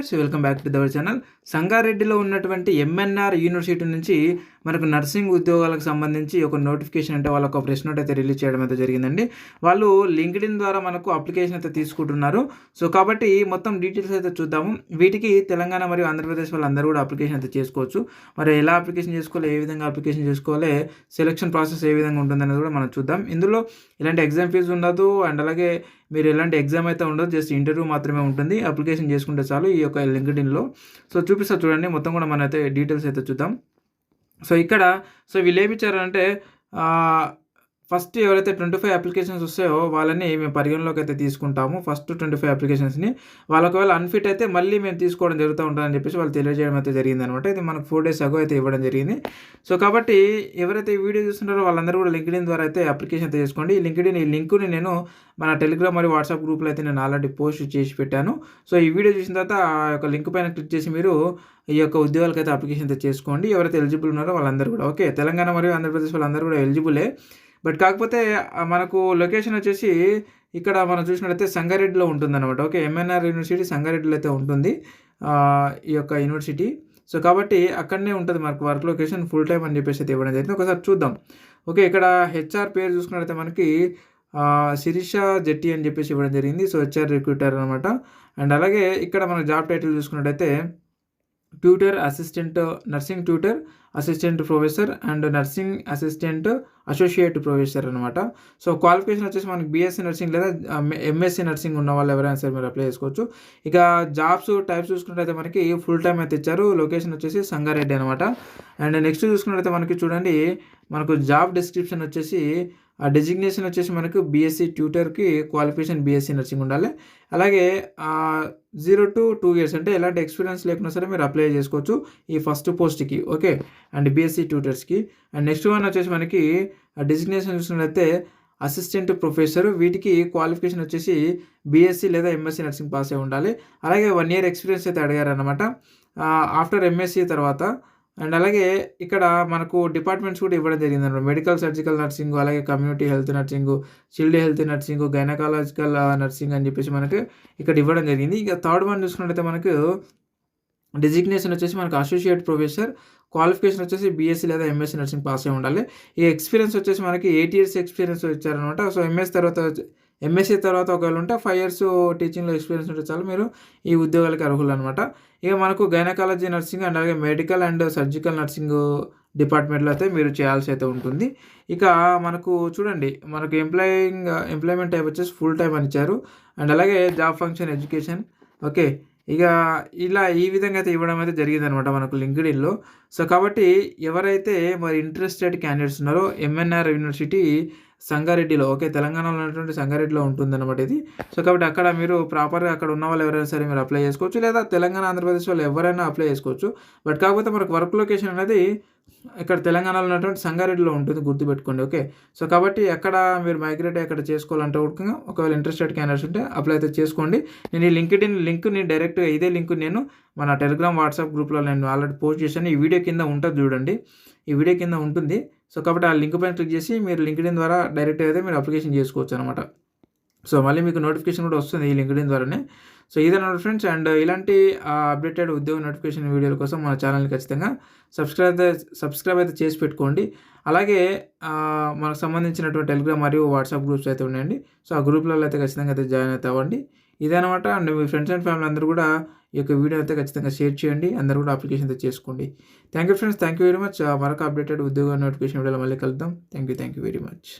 Viewers, welcome back to our channel. సంగారెడ్డిలో ఉన్నటువంటి MNR university నుంచి మనకు నర్సింగ్ ఉద్యోగాలకు సంబంధించి ఒక నోటిఫికేషన్ అంటే వాళ్ళకు ఒక ప్రెస్ నోట్ అయితే రిలీజ్ చేయడం అయితే జరిగిందండి. వాళ్ళు లింక్డ్ఇన్ ద్వారా మనకు అప్లికేషన్ అయితే తీసుకుంటున్నారు. సో కాబట్టి మొత్తం డీటెయిల్స్ అయితే చూద్దాము. వీటికి తెలంగాణ మరియు ఆంధ్రప్రదేశ్ వాళ్ళందరూ కూడా అప్లికేషన్ అయితే చేసుకోవచ్చు. మరి ఎలా అప్లికేషన్ చేసుకోవాలి, ఏ విధంగా అప్లికేషన్ చేసుకోవాలి, సెలక్షన్ ప్రాసెస్ ఏ విధంగా ఉంటుందనేది కూడా మనం చూద్దాం. ఇందులో ఇలాంటి ఎగ్జామ్ ఫీజు ఉండదు అండ్ అలాగే మీరు ఎలాంటి ఎగ్జామ్ అయితే ఉండదు, జస్ట్ ఇంటర్వ్యూ మాత్రమే ఉంటుంది. అప్లికేషన్ చేసుకుంటే చాలు ఈ యొక్క లింక్డ్ఇన్లో. సో చూపిస్తా చూడండి, మొత్తం కూడా మనం అయితే డీటెయిల్స్ అయితే చూద్దాం. సో వీళ్ళు ఏమి ఇచ్చారంటే ఫస్ట్ ఎవరైతే 25 అప్లికేషన్స్ వస్తాయో వాళ్ళని మేము పరిగణలోకి అయితే తీసుకుంటాము. ఫస్ట్ 25 అప్లికేషన్స్ని వాళ్ళు ఒకవేళ అన్ఫిట్ అయితే మళ్ళీ మేము తీసుకోవడం జరుగుతూ ఉంటుందని చెప్పేసి వాళ్ళు తెలియజేయడం అయితే జరిగిందనమాట. ఇది మనకు 4 days అగో అయితే ఇవ్వడం జరిగింది. సో కాబట్టి ఎవరైతే ఈ వీడియో చూస్తున్నారో వాళ్ళందరూ కూడా లింక్డ్ఇన్ ద్వారా అయితే అప్లికేషన్ అయితే చేసుకోండి. ఈ లింకుని నేను మన టెలిగ్రామ్ మరియు వాట్సాప్ గ్రూప్లో అయితే నేను ఆల్రెడీ పోస్ట్ చేసి పెట్టాను. సో ఈ వీడియో చూసిన తర్వాత ఆ యొక్క లింక్ పైన క్లిక్ చేసి మీరు ఈ యొక్క ఉద్యోగాలకు అయితే అప్లికేషన్ అయితే చేసుకోండి. ఎవరైతే ఎలిజిబుల్ ఉన్నారో వాళ్ళందరూ కూడా. ఓకే, తెలంగాణ మరియు ఆంధ్రప్రదేశ్ వాళ్ళందరూ కూడా ఎలిజిబులే. బట్ కాకపోతే మనకు లొకేషన్ వచ్చేసి ఇక్కడ మనం చూసినట్లయితే సంగారెడ్డిలో ఉంటుందన్నమాట. ఓకే, ఎంఎన్ఆర్ యూనివర్సిటీ సంగారెడ్డిలో అయితే ఉంటుంది ఈ యొక్క యూనివర్సిటీ. సో కాబట్టి అక్కడనే ఉంటుంది మనకు వర్క్ లొకేషన్. ఫుల్ టైం అని చెప్పేసి అయితే ఇవ్వడం జరిగింది. ఒకసారి చూద్దాం. ఓకే, ఇక్కడ హెచ్ఆర్ పేరు చూసుకున్నట్లయితే మనకి శిరీష జెట్టి అని చెప్పేసి ఇవ్వడం జరిగింది. సో హెచ్ఆర్ రిక్రూటర్ అనమాట. అండ్ అలాగే ఇక్కడ మన జాబ్ టైటిల్ చూసుకున్నట్టయితే tutor assistant, nursing tutor assistant professor and nursing assistant associate professor అనమాట. సో క్వాలిఫికేషన్ వచ్చేసి మనకి బీఎస్సీ నర్సింగ్ లేదా ఎంఎస్సీ నర్సింగ్ ఉన్న వాళ్ళు ఎవరైనా సరే మీరు అప్లై చేసుకోవచ్చు. ఇక జాబ్స్ టైప్స్ చూసుకున్నట్టయితే మనకి ఫుల్ టైం అయితే ఇచ్చారు. లొకేషన్ వచ్చేసి సంగారెడ్డి అనమాట. అండ్ నెక్స్ట్ చూసుకున్నట్టయితే మనకి చూడండి, మనకు జాబ్ డిస్క్రిప్షన్ వచ్చేసి ఆ డెసిగ్నేషన్ వచ్చేసి మనకు బీఎస్సీ ట్యూటర్కి క్వాలిఫికేషన్ బీఎస్సీ నర్సింగ్ ఉండాలి. అలాగే 0 to 2 years అంటే ఎలాంటి ఎక్స్పీరియన్స్ లేకున్నా సరే మీరు అప్లై చేసుకోవచ్చు ఈ ఫస్ట్ పోస్ట్కి. ఓకే, అండ్ బీఎస్సీ ట్యూటర్స్కి. అండ్ నెక్స్ట్ వన్ వచ్చేసి మనకి డెసిగ్నేషన్ చూసినట్లయితే అసిస్టెంట్ ప్రొఫెసర్. వీటికి క్వాలిఫికేషన్ వచ్చేసి బీఎస్సీ లేదా ఎంఎస్సీ నర్సింగ్ పాస్ అయి ఉండాలి. అలాగే 1 year ఎక్స్పీరియన్స్ అయితే అడిగారనమాట ఆఫ్టర్ ఎంఎస్సీ తర్వాత. అండ్ అలాగే ఇక్కడ మనకు డిపార్ట్మెంట్స్ కూడా ఇవ్వడం జరిగింది అనమాట. మెడికల్ సర్జికల్ నర్సింగ్, అలాగే community health nursing, child health nursing, gynaecological nursing అని చెప్పేసి మనకు ఇక్కడ ఇవ్వడం జరిగింది. ఇక థర్డ్ వన్ చూసుకున్నట్టయితే మనకు డెసిగ్నేషన్ వచ్చేసి మనకు అసోసియేట్ ప్రొఫెసర్, క్వాలిఫికేషన్ వచ్చేసి బీఎస్సీ లేదా ఎంఎస్సీ నర్సింగ్ పాస్ అయి ఉండాలి. ఈ ఎక్స్పీరియన్స్ వచ్చేసి మనకి 8 years ఎక్స్పీరియన్స్ ఇచ్చారనమాట. సో ఎంఎస్సీ తర్వాత ఒకవేళ ఉంటే 5 years టీచింగ్లో ఎక్స్పీరియన్స్ ఉంటే చాలు మీరు ఈ ఉద్యోగాలకు అర్హులు అనమాట. ఇక మనకు గైనకాలజీ నర్సింగ్ అండ్ అలాగే మెడికల్ అండ్ సర్జికల్ నర్సింగ్ డిపార్ట్మెంట్లో అయితే మీరు చేయాల్సి అయితే ఉంటుంది. ఇక మనకు చూడండి, మనకు ఎంప్లాయ్మెంట్ టైప్ వచ్చేసి ఫుల్ టైం అని ఇచ్చారు. అండ్ అలాగే జాబ్ ఫంక్షన్ ఎడ్యుకేషన్. ఓకే, ఇక ఇలా ఈ విధంగా అయితే ఇవ్వడం అయితే జరిగిందనమాట మనకు లింక్డ్ఇన్లో. సో కాబట్టి ఎవరైతే మరి ఇంట్రెస్టెడ్ క్యాండిడేట్స్ ఉన్నారో ఎంఎన్ఆర్ యూనివర్సిటీ సంగారెడ్డిలో, ఓకే, తెలంగాణలో ఉన్నటువంటి సంగారెడ్డిలో ఉంటుందన్నమాట ఇది. సో కాబట్టి అక్కడ మీరు ప్రాపర్గా అక్కడ ఉన్న వాళ్ళు ఎవరైనా సరే మీరు అప్లై చేసుకోవచ్చు, లేదా తెలంగాణ ఆంధ్రప్రదేశ్ వాళ్ళు ఎవరైనా అప్లై చేసుకోవచ్చు. బట్ కాకపోతే మనకు వర్క్ లొకేషన్ అనేది ఇక్కడ తెలంగాణలో ఉన్నటువంటి సంగారెడ్డిలో ఉంటుంది, గుర్తుపెట్టుకోండి. ఓకే, సో కాబట్టి ఎక్కడ మీరు మైగ్రేట్ అక్కడ చేసుకోవాలంటే కూడా ఒకవేళ ఇంట్రెస్టెడ్ క్యాండిడేట్స్ ఉంటే అప్లై అయితే చేసుకోండి. నేను ఈ లింక్డ్ఇన్ లింక్ని డైరెక్ట్గా ఇదే లింక్ నేను మన టెలిగ్రామ్ వాట్సాప్ గ్రూప్లో నేను ఆల్రెడీ పోస్ట్ చేశాను. ఈ వీడియో కింద ఉంటుంది చూడండి, ఈ వీడియో కింద ఉంటుంది. సో కాబట్టి ఆ లింక్ పైన క్లిక్ చేసి మీరు లింక్డ్ఇన్ ద్వారా డైరెక్ట్ అయితే మీరు అప్లికేషన్ చేసుకోవచ్చు అనమాట. సో మళ్ళీ మీకు నోటిఫికేషన్ కూడా వస్తుంది ఈ లింక్డ్ఇన్ ద్వారానే. సో ఇదన్నమాట ఫ్రెండ్స్. అండ్ ఇలాంటి అప్డేటెడ్ ఉద్యోగ నోటిఫికేషన్ వీడియోల కోసం మన ఛానల్ని ఖచ్చితంగా సబ్స్క్రైబ్ అయితే చేసి పెట్టుకోండి. అలాగే మనకు సంబంధించినటువంటి టెలిగ్రామ్ మరియు వాట్సాప్ గ్రూప్స్ అయితే ఉన్నాయండి. సో ఆ గ్రూప్లలో అయితే ఖచ్చితంగా అయితే జాయిన్ అయితే అవ్వండి. ఇదనమాట. And me friends and family అందరూ కూడా ఈ యొక్క వీడియో అయితే ఖచ్చితంగా షేర్ చేయండి. అందరూ కూడా అప్లికేషన్ అయితే చేసుకోండి. Thank you friends, thank you very much. మరొక అప్డేటెడ్ ఉద్యోగ నోటిఫికేషన్ వీడియోలో మళ్ళీ కలుద్దాం. Thank you very much.